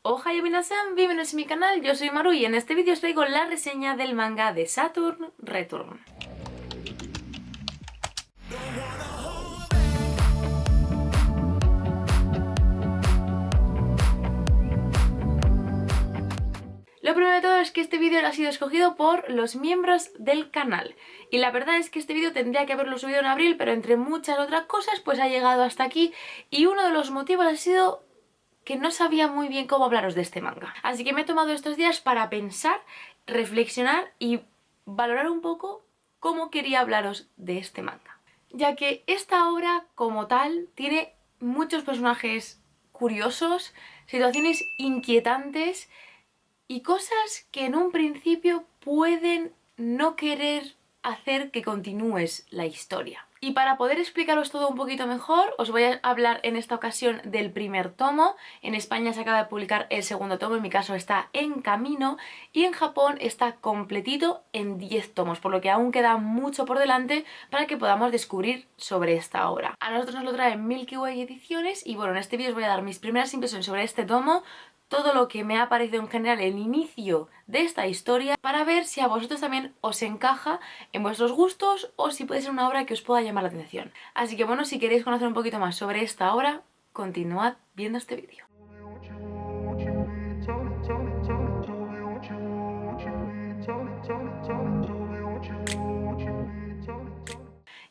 Ohayou minasan, bienvenidos a mi canal, yo soy Maru y en este vídeo os traigo la reseña del manga de Saturn Return. Lo primero de todo es que este vídeo ha sido escogido por los miembros del canal. Y la verdad es que este vídeo tendría que haberlo subido en abril, pero entre muchas otras cosas pues ha llegado hasta aquí. Y uno de los motivos ha sido que no sabía muy bien cómo hablaros de este manga. Así que me he tomado estos días para pensar, reflexionar y valorar un poco cómo quería hablaros de este manga. Ya que esta obra como tal tiene muchos personajes curiosos, situaciones inquietantes y cosas que en un principio pueden no querer hacer que continúes la historia. Y para poder explicaros todo un poquito mejor, os voy a hablar en esta ocasión del primer tomo. En España se acaba de publicar el segundo tomo, en mi caso está en camino, y en Japón está completito en 10 tomos, por lo que aún queda mucho por delante para que podamos descubrir sobre esta obra. A nosotros nos lo trae Milky Way Ediciones y bueno, en este vídeo os voy a dar mis primeras impresiones sobre este tomo, todo lo que me ha parecido en general el inicio de esta historia, para ver si a vosotros también os encaja en vuestros gustos o si puede ser una obra que os pueda llamar la atención. Así que bueno, si queréis conocer un poquito más sobre esta obra, continuad viendo este vídeo.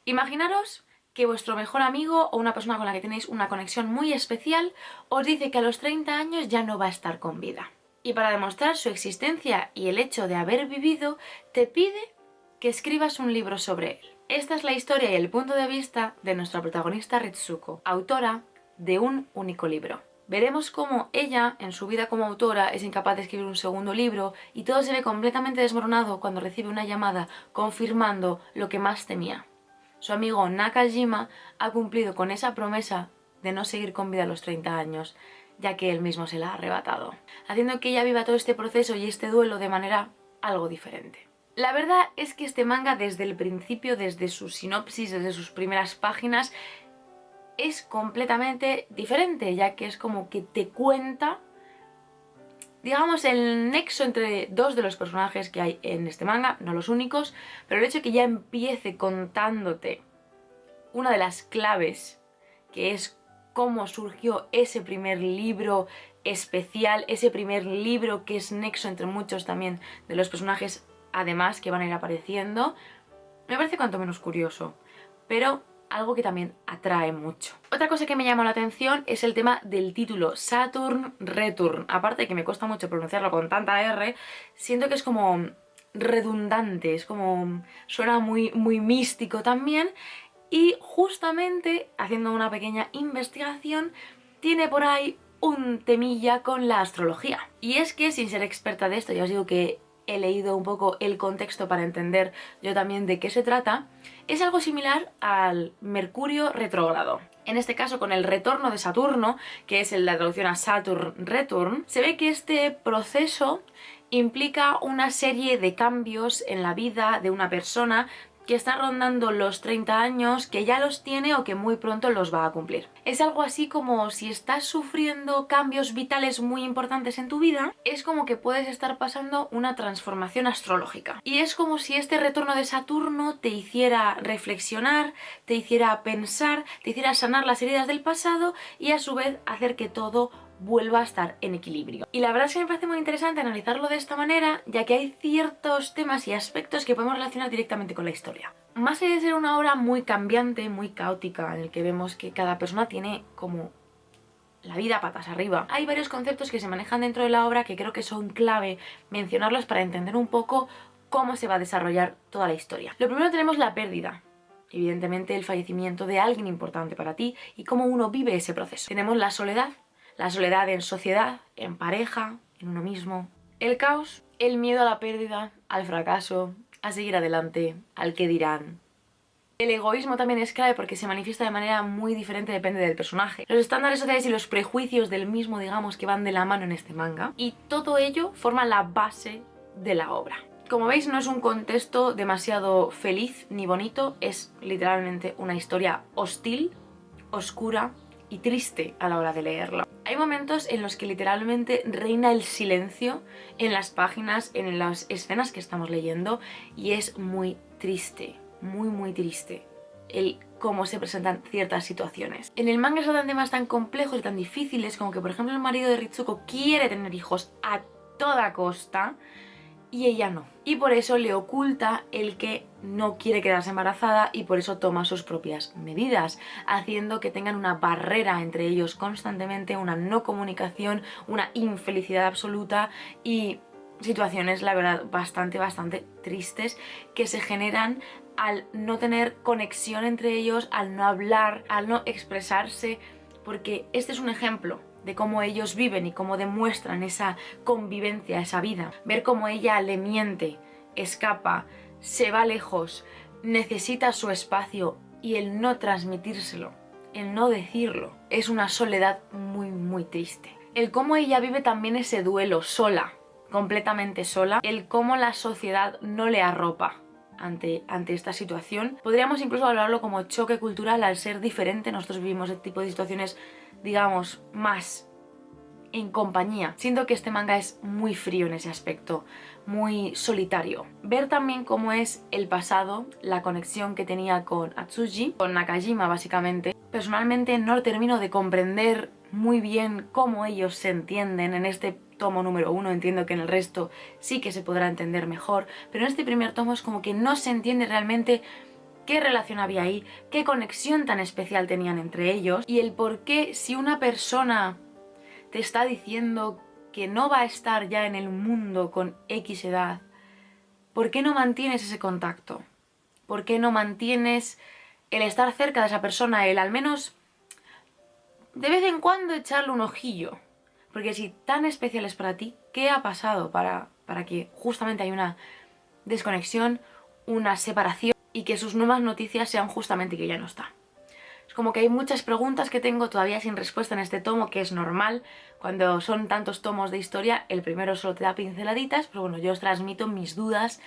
Imaginaros que vuestro mejor amigo o una persona con la que tenéis una conexión muy especial os dice que a los 30 años ya no va a estar con vida. Y para demostrar su existencia y el hecho de haber vivido, te pide que escribas un libro sobre él. Esta es la historia y el punto de vista de nuestra protagonista Ritsuko, autora de un único libro. Veremos cómo ella, en su vida como autora, es incapaz de escribir un segundo libro y todo se ve completamente desmoronado cuando recibe una llamada confirmando lo que más temía. Su amigo Nakajima ha cumplido con esa promesa de no seguir con vida a los 30 años, ya que él mismo se la ha arrebatado, haciendo que ella viva todo este proceso y este duelo de manera algo diferente. La verdad es que este manga desde el principio, desde su sinopsis, desde sus primeras páginas, es completamente diferente, ya que es como que te cuenta, digamos, el nexo entre dos de los personajes que hay en este manga, no los únicos, pero el hecho de que ya empiece contándote una de las claves, que es cómo surgió ese primer libro especial, ese primer libro que es nexo entre muchos también de los personajes, además, que van a ir apareciendo, me parece cuanto menos curioso, pero algo que también atrae mucho. Otra cosa que me llamó la atención es el tema del título, Saturn Return. Aparte de que me cuesta mucho pronunciarlo con tanta R, siento que es como redundante, es como suena muy místico también. Y justamente, haciendo una pequeña investigación, tiene por ahí un temilla con la astrología. Y es que, sin ser experta de esto, ya os digo que he leído un poco el contexto para entender yo también de qué se trata, es algo similar al Mercurio retrógrado. En este caso, con el retorno de Saturno, que es la traducción a Saturn Return, se ve que este proceso implica una serie de cambios en la vida de una persona que está rondando los 30 años, que ya los tiene o que muy pronto los va a cumplir. Es algo así como si estás sufriendo cambios vitales muy importantes en tu vida, es como que puedes estar pasando una transformación astrológica. Y es como si este retorno de Saturno te hiciera reflexionar, te hiciera pensar, te hiciera sanar las heridas del pasado y a su vez hacer que todo vuelva a estar en equilibrio. Y la verdad es que me parece muy interesante analizarlo de esta manera, ya que hay ciertos temas y aspectos que podemos relacionar directamente con la historia. Más allá de ser una obra muy cambiante, muy caótica, en el que vemos que cada persona tiene como la vida patas arriba, hay varios conceptos que se manejan dentro de la obra que creo que son clave mencionarlos para entender un poco cómo se va a desarrollar toda la historia. Lo primero tenemos la pérdida. Evidentemente el fallecimiento de alguien importante para ti y cómo uno vive ese proceso. Tenemos la soledad en sociedad, en pareja, en uno mismo. El caos, el miedo a la pérdida, al fracaso, a seguir adelante, al qué dirán. El egoísmo también es clave porque se manifiesta de manera muy diferente, depende del personaje. Los estándares sociales y los prejuicios del mismo, digamos, que van de la mano en este manga. Y todo ello forma la base de la obra. Como veis, no es un contexto demasiado feliz ni bonito, es literalmente una historia hostil, oscura, y triste a la hora de leerlo. Hay momentos en los que literalmente reina el silencio en las páginas, en las escenas que estamos leyendo, y es muy triste, muy triste el cómo se presentan ciertas situaciones. En el manga son temas tan complejos y tan difíciles como que, por ejemplo, el marido de Ritsuko quiere tener hijos a toda costa y ella no. Y por eso le oculta el que no quiere quedarse embarazada y por eso toma sus propias medidas, haciendo que tengan una barrera entre ellos constantemente, una no comunicación, una infelicidad absoluta y situaciones, la verdad, bastante tristes que se generan al no tener conexión entre ellos, al no hablar, al no expresarse, porque este es un ejemplo de cómo ellos viven y cómo demuestran esa convivencia, esa vida. Ver cómo ella le miente, escapa, se va lejos, necesita su espacio y el no transmitírselo, el no decirlo, es una soledad muy triste. El cómo ella vive también ese duelo sola, completamente sola, el cómo la sociedad no le arropa ante esta situación. Podríamos incluso hablarlo como choque cultural al ser diferente. Nosotros vivimos este tipo de situaciones, digamos, más en compañía. Siento que este manga es muy frío en ese aspecto, muy solitario. Ver también cómo es el pasado, la conexión que tenía con Atsushi, con Nakajima básicamente. Personalmente no lo termino de comprender muy bien cómo ellos se entienden en este tomo número 1, entiendo que en el resto sí que se podrá entender mejor, pero en este primer tomo es como que no se entiende realmente qué relación había ahí, qué conexión tan especial tenían entre ellos y el por qué si una persona te está diciendo que no va a estar ya en el mundo con X edad, ¿por qué no mantienes ese contacto? ¿Por qué no mantienes el estar cerca de esa persona, el al menos de vez en cuando echarle un ojillo? Porque si tan especial es para ti, ¿qué ha pasado para que justamente hay una desconexión, una separación y que sus nuevas noticias sean justamente que ya no está? Es como que hay muchas preguntas que tengo todavía sin respuesta en este tomo, que es normal. Cuando son tantos tomos de historia, el primero solo te da pinceladitas, pero bueno, yo os transmito mis dudas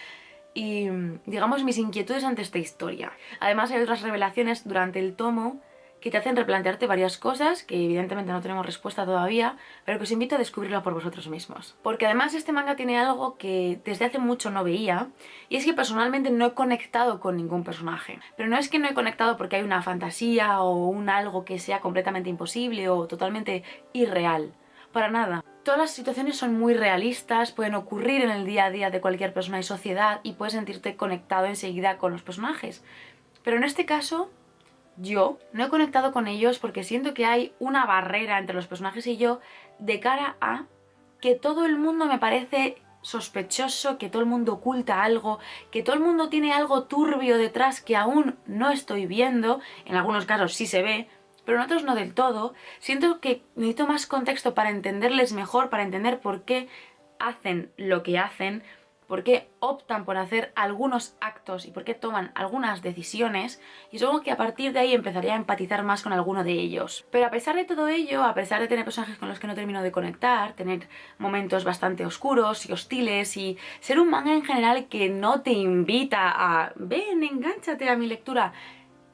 y, digamos, mis inquietudes ante esta historia. Además hay otras revelaciones durante el tomo que te hacen replantearte varias cosas, que evidentemente no tenemos respuesta todavía, pero que os invito a descubrirlo por vosotros mismos. Porque además este manga tiene algo que desde hace mucho no veía, y es que personalmente no he conectado con ningún personaje. Pero no es que no he conectado porque hay una fantasía o un algo que sea completamente imposible o totalmente irreal. Para nada. Todas las situaciones son muy realistas, pueden ocurrir en el día a día de cualquier persona y sociedad y puedes sentirte conectado enseguida con los personajes. Pero en este caso, yo no he conectado con ellos porque siento que hay una barrera entre los personajes y yo de cara a que todo el mundo me parece sospechoso, que todo el mundo oculta algo, que todo el mundo tiene algo turbio detrás que aún no estoy viendo. En algunos casos sí se ve, pero en otros no del todo. Siento que necesito más contexto para entenderles mejor, para entender por qué hacen lo que hacen, por qué optan por hacer algunos actos y por qué toman algunas decisiones, y supongo que a partir de ahí empezaría a empatizar más con alguno de ellos. Pero a pesar de todo ello, a pesar de tener personajes con los que no termino de conectar, tener momentos bastante oscuros y hostiles y ser un manga en general que no te invita a ven, engánchate a mi lectura,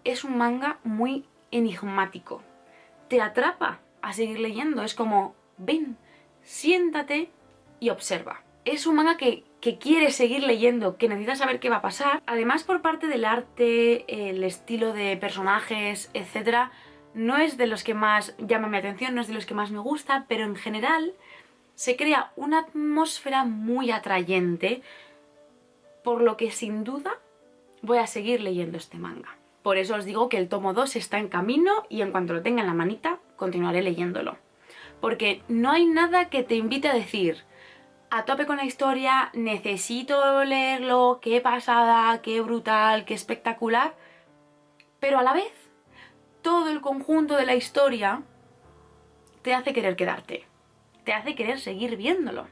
es un manga muy enigmático. Te atrapa a seguir leyendo, es como ven, siéntate y observa. Es un manga que quiere seguir leyendo, que necesita saber qué va a pasar. Además, por parte del arte, el estilo de personajes, etc., no es de los que más llama mi atención, no es de los que más me gusta, pero en general se crea una atmósfera muy atrayente, por lo que sin duda voy a seguir leyendo este manga. Por eso os digo que el tomo 2 está en camino y en cuanto lo tenga en la manita, continuaré leyéndolo. Porque no hay nada que te invite a decir a tope con la historia, necesito leerlo, qué pasada, qué brutal, qué espectacular, pero a la vez todo el conjunto de la historia te hace querer quedarte, te hace querer seguir viéndolo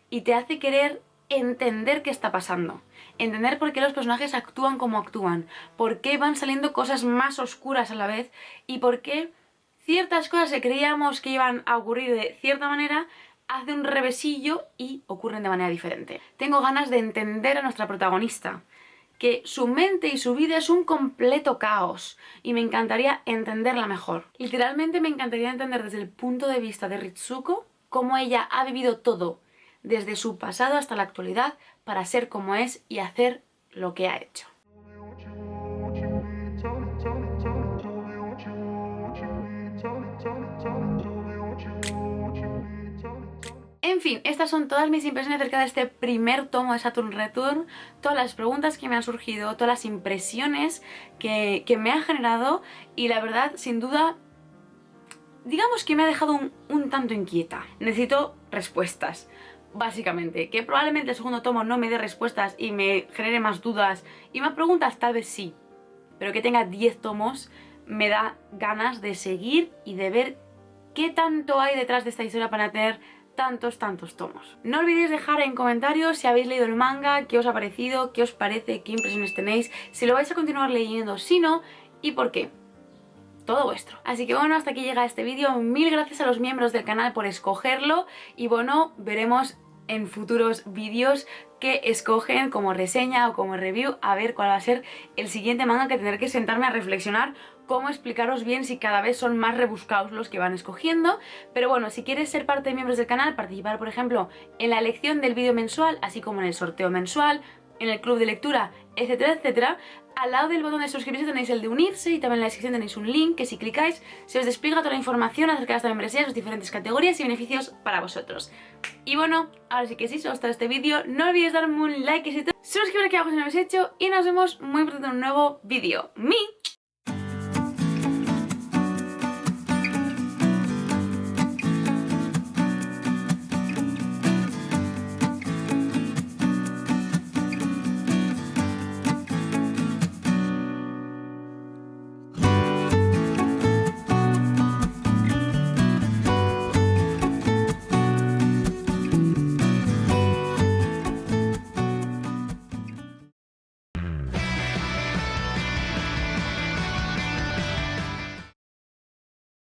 y te hace querer entender qué está pasando, entender por qué los personajes actúan como actúan, por qué van saliendo cosas más oscuras a la vez y por qué ciertas cosas que creíamos que iban a ocurrir de cierta manera hace un revesillo y ocurren de manera diferente. Tengo ganas de entender a nuestra protagonista, que su mente y su vida es un completo caos y me encantaría entenderla mejor. Literalmente me encantaría entender desde el punto de vista de Ritsuko cómo ella ha vivido todo, desde su pasado hasta la actualidad, para ser como es y hacer lo que ha hecho. En fin, estas son todas mis impresiones acerca de este primer tomo de Saturn Return, todas las preguntas que me han surgido, todas las impresiones que me han generado y la verdad, sin duda, digamos que me ha dejado un tanto inquieta. Necesito respuestas, básicamente. Que probablemente el segundo tomo no me dé respuestas y me genere más dudas y más preguntas, tal vez sí. Pero que tenga 10 tomos me da ganas de seguir y de ver qué tanto hay detrás de esta historia para tener tantos tomos. No olvidéis dejar en comentarios si habéis leído el manga, qué os ha parecido, qué os parece, qué impresiones tenéis, si lo vais a continuar leyendo, si no, y por qué. Todo vuestro. Así que bueno, hasta aquí llega este vídeo. Mil gracias a los miembros del canal por escogerlo y bueno, veremos en futuros vídeos que escogen como reseña o como review, a ver cuál va a ser el siguiente manga, que tendré que sentarme a reflexionar cómo explicaros bien si cada vez son más rebuscados los que van escogiendo. Pero bueno, si quieres ser parte de miembros del canal, participar por ejemplo en la elección del vídeo mensual, así como en el sorteo mensual, en el club de lectura, etcétera, etcétera, al lado del botón de suscribirse tenéis el de unirse y también en la descripción tenéis un link que si clicáis se os despliega toda la información acerca de esta membresía, sus diferentes categorías y beneficios para vosotros. Y bueno, ahora sí que sí, si os gusta este vídeo, no olvidéis darme un like y suscribiros aquí abajo si no lo habéis hecho y nos vemos muy pronto en un nuevo vídeo.